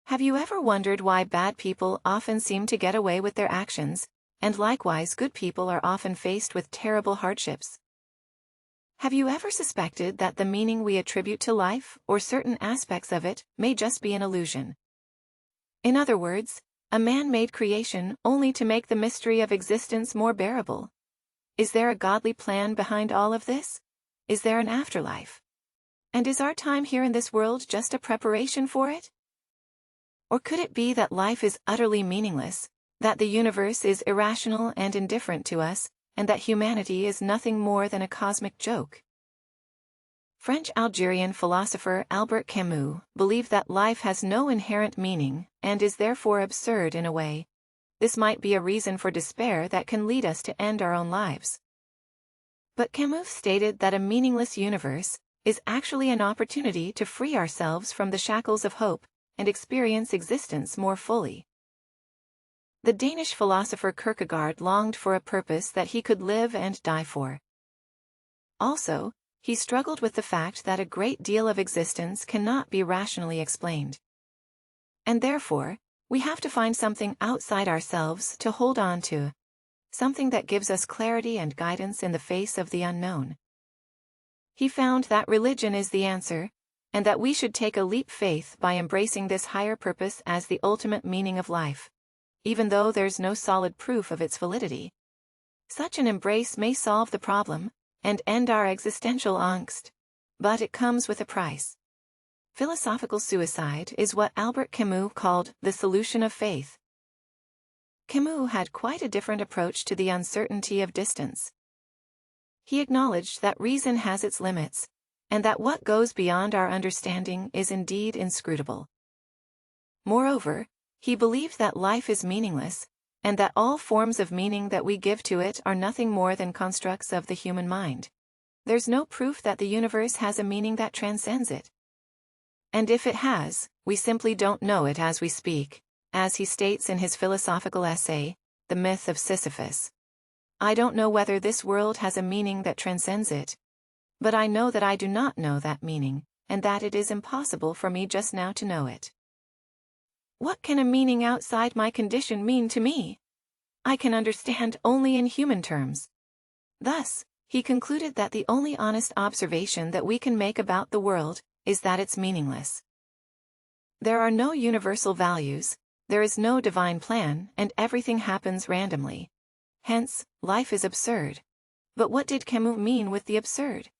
Have you ever wondered why bad people often seem to get away with their actions, and likewise good people are often faced with terrible hardships? Have you ever suspected that the meaning we attribute to life, or certain aspects of it, may just be an illusion? In other words, a man-made creation only to make the mystery of existence more bearable. Is there a godly plan behind all of this? Is there an afterlife? And is our time here in this world just a preparation for it? Or could it be that life is utterly meaningless, that the universe is irrational and indifferent to us, and that humanity is nothing more than a cosmic joke? French-Algerian philosopher Albert Camus believed that life has no inherent meaning and is therefore absurd in a way. This might be a reason for despair that can lead us to end our own lives. But Camus stated that a meaningless universe is actually an opportunity to free ourselves from the shackles of hope and experience existence more fully. The Danish philosopher Kierkegaard longed for a purpose that he could live and die for. Also, he struggled with the fact that a great deal of existence cannot be rationally explained. And therefore, we have to find something outside ourselves to hold on to, something that gives us clarity and guidance in the face of the unknown. He found that religion is the answer, and that we should take a leap faith by embracing this higher purpose as the ultimate meaning of life, even though there's no solid proof of its validity. Such an embrace may solve the problem and end our existential angst, but it comes with a price. Philosophical suicide is what Albert Camus called the solution of faith. Camus had quite a different approach to the uncertainty of distance. He acknowledged that reason has its limits, and that what goes beyond our understanding is indeed inscrutable. Moreover, he believed that life is meaningless, and that all forms of meaning that we give to it are nothing more than constructs of the human mind. There's no proof that the universe has a meaning that transcends it. And if it has, we simply don't know it as we speak, as he states in his philosophical essay, The Myth of Sisyphus. I don't know whether this world has a meaning that transcends it, but I know that I do not know that meaning, and that it is impossible for me just now to know it. What can a meaning outside my condition mean to me? I can understand only in human terms. Thus, he concluded that the only honest observation that we can make about the world is that it's meaningless. There are no universal values, there is no divine plan, and everything happens randomly. Hence, life is absurd. But what did Camus mean with the absurd?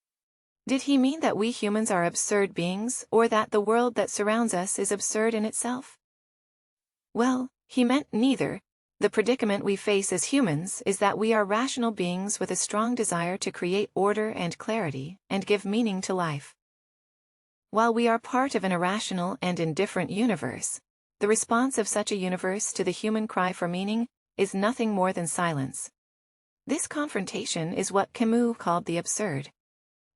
Did he mean that we humans are absurd beings, or that the world that surrounds us is absurd in itself? Well, he meant neither. The predicament we face as humans is that we are rational beings with a strong desire to create order and clarity, and give meaning to life. While we are part of an irrational and indifferent universe, the response of such a universe to the human cry for meaning is nothing more than silence. This confrontation is what Camus called the absurd.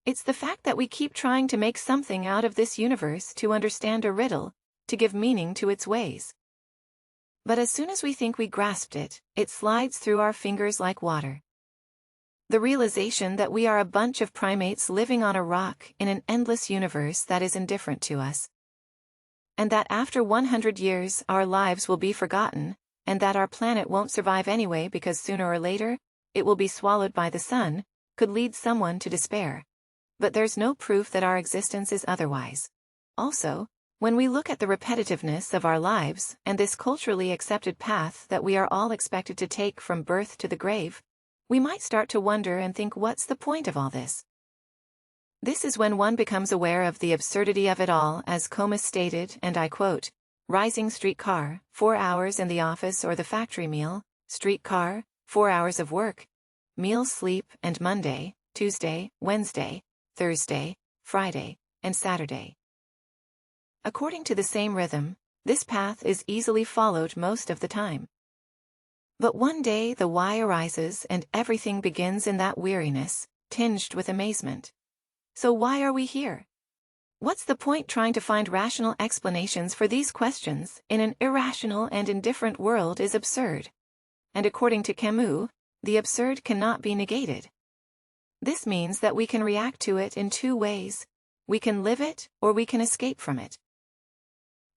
It's the fact that we keep trying to make something out of this universe to understand a riddle, to give meaning to its ways. But as soon as we think we grasped it, it slides through our fingers like water. The realization that we are a bunch of primates living on a rock in an endless universe that is indifferent to us. And that after 100 years our lives will be forgotten, and that our planet won't survive anyway because sooner or later, it will be swallowed by the sun, could lead someone to despair. But there's no proof that our existence is otherwise. Also, when we look at the repetitiveness of our lives and this culturally accepted path that we are all expected to take from birth to the grave, we might start to wonder and think, what's the point of all this? This is when one becomes aware of the absurdity of it all, as Comus stated, and I quote, "Rising streetcar, 4 hours in the office or the factory meal, streetcar, 4 hours of work, meal, sleep, and Monday, Tuesday, Wednesday, Thursday, Friday, and Saturday." According to the same rhythm, this path is easily followed most of the time. But one day the why arises and everything begins in that weariness, tinged with amazement. So why are we here? What's the point trying to find rational explanations for these questions in an irrational and indifferent world is absurd. And according to Camus, the absurd cannot be negated. This means that we can react to it in two ways. We can live it, or we can escape from it.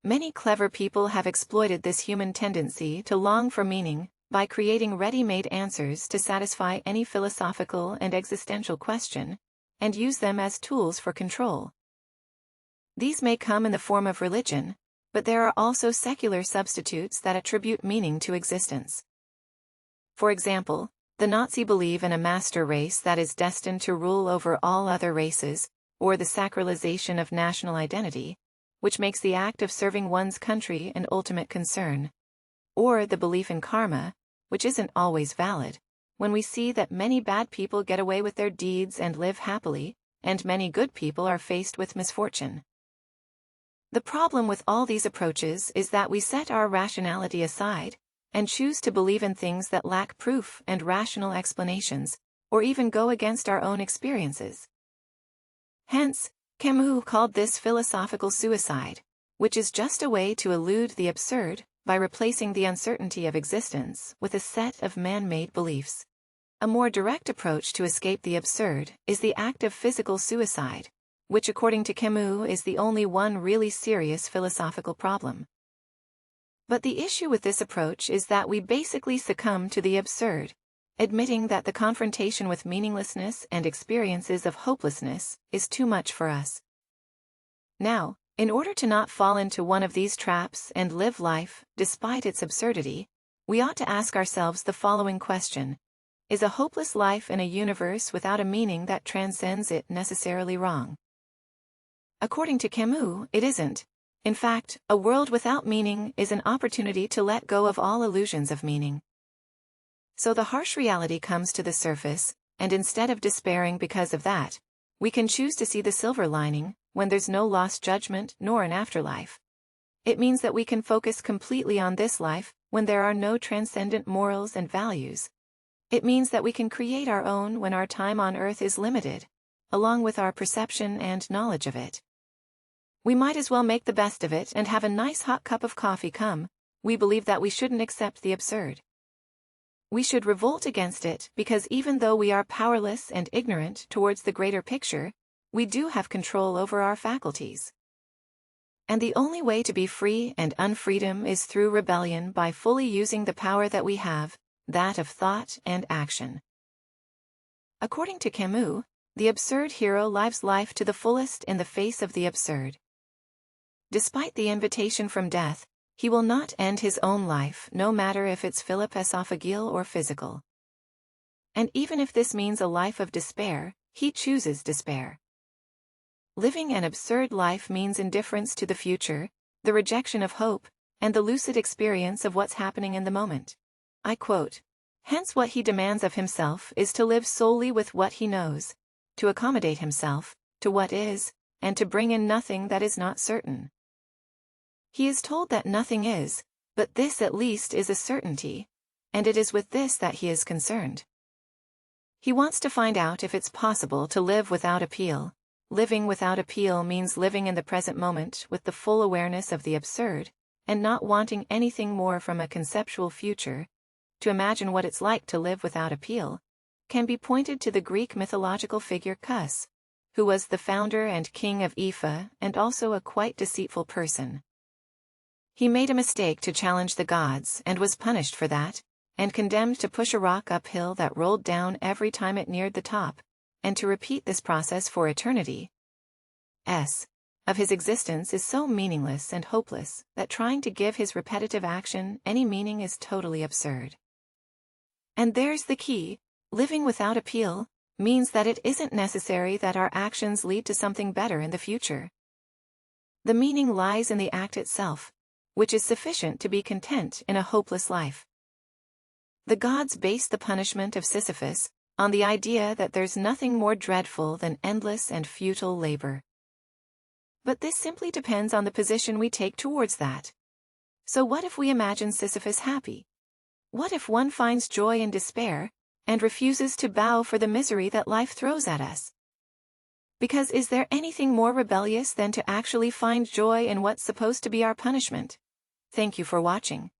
Many clever people have exploited this human tendency to long for meaning by creating ready-made answers to satisfy any philosophical and existential question, and use them as tools for control. These may come in the form of religion, but there are also secular substitutes that attribute meaning to existence. For example, the Nazi believe in a master race that is destined to rule over all other races, or the sacralization of national identity, which makes the act of serving one's country an ultimate concern. Or the belief in karma, which isn't always valid, when we see that many bad people get away with their deeds and live happily, and many good people are faced with misfortune. The problem with all these approaches is that we set our rationality aside, and choose to believe in things that lack proof and rational explanations, or even go against our own experiences. Hence, Camus called this philosophical suicide, which is just a way to elude the absurd by replacing the uncertainty of existence with a set of man-made beliefs. A more direct approach to escape the absurd is the act of physical suicide, which according to Camus is the only one really serious philosophical problem. But the issue with this approach is that we basically succumb to the absurd, admitting that the confrontation with meaninglessness and experiences of hopelessness is too much for us. Now, in order to not fall into one of these traps and live life despite its absurdity, we ought to ask ourselves the following question: is a hopeless life in a universe without a meaning that transcends it necessarily wrong? According to Camus, it isn't. In fact, a world without meaning is an opportunity to let go of all illusions of meaning. So the harsh reality comes to the surface, and instead of despairing because of that, we can choose to see the silver lining, when there's no lost judgment nor an afterlife. It means that we can focus completely on this life, when there are no transcendent morals and values. It means that we can create our own when our time on earth is limited, along with our perception and knowledge of it. We might as well make the best of it and have a nice hot cup of coffee come. We believe that we shouldn't accept the absurd. We should revolt against it because even though we are powerless and ignorant towards the greater picture, we do have control over our faculties. And the only way to be free and unfreedom is through rebellion by fully using the power that we have, that of thought and action. According to Camus, the absurd hero lives life to the fullest in the face of the absurd. Despite the invitation from death, he will not end his own life, no matter if it's philosophical or physical. And even if this means a life of despair, he chooses despair. Living an absurd life means indifference to the future, the rejection of hope, and the lucid experience of what's happening in the moment. I quote, "Hence what he demands of himself is to live solely with what he knows, to accommodate himself to what is, and to bring in nothing that is not certain." He is told that nothing is, but this at least is a certainty, and it is with this that he is concerned. He wants to find out if it's possible to live without appeal. Living without appeal means living in the present moment with the full awareness of the absurd, and not wanting anything more from a conceptual future. To imagine what it's like to live without appeal can be pointed to the Greek mythological figure CAMUS, who was the founder and king of Epha and also a quite deceitful person. He made a mistake to challenge the gods and was punished for that, and condemned to push a rock uphill that rolled down every time it neared the top, and to repeat this process for eternity. Of his existence is so meaningless and hopeless that trying to give his repetitive action any meaning is totally absurd. And there's the key: living without appeal means that it isn't necessary that our actions lead to something better in the future. The meaning lies in the act itself, which is sufficient to be content in a hopeless life. The gods base the punishment of Sisyphus on the idea that there's nothing more dreadful than endless and futile labor. But this simply depends on the position we take towards that. So what if we imagine Sisyphus happy? What if one finds joy in despair, and refuses to bow for the misery that life throws at us? Because is there anything more rebellious than to actually find joy in what's supposed to be our punishment? Thank you for watching.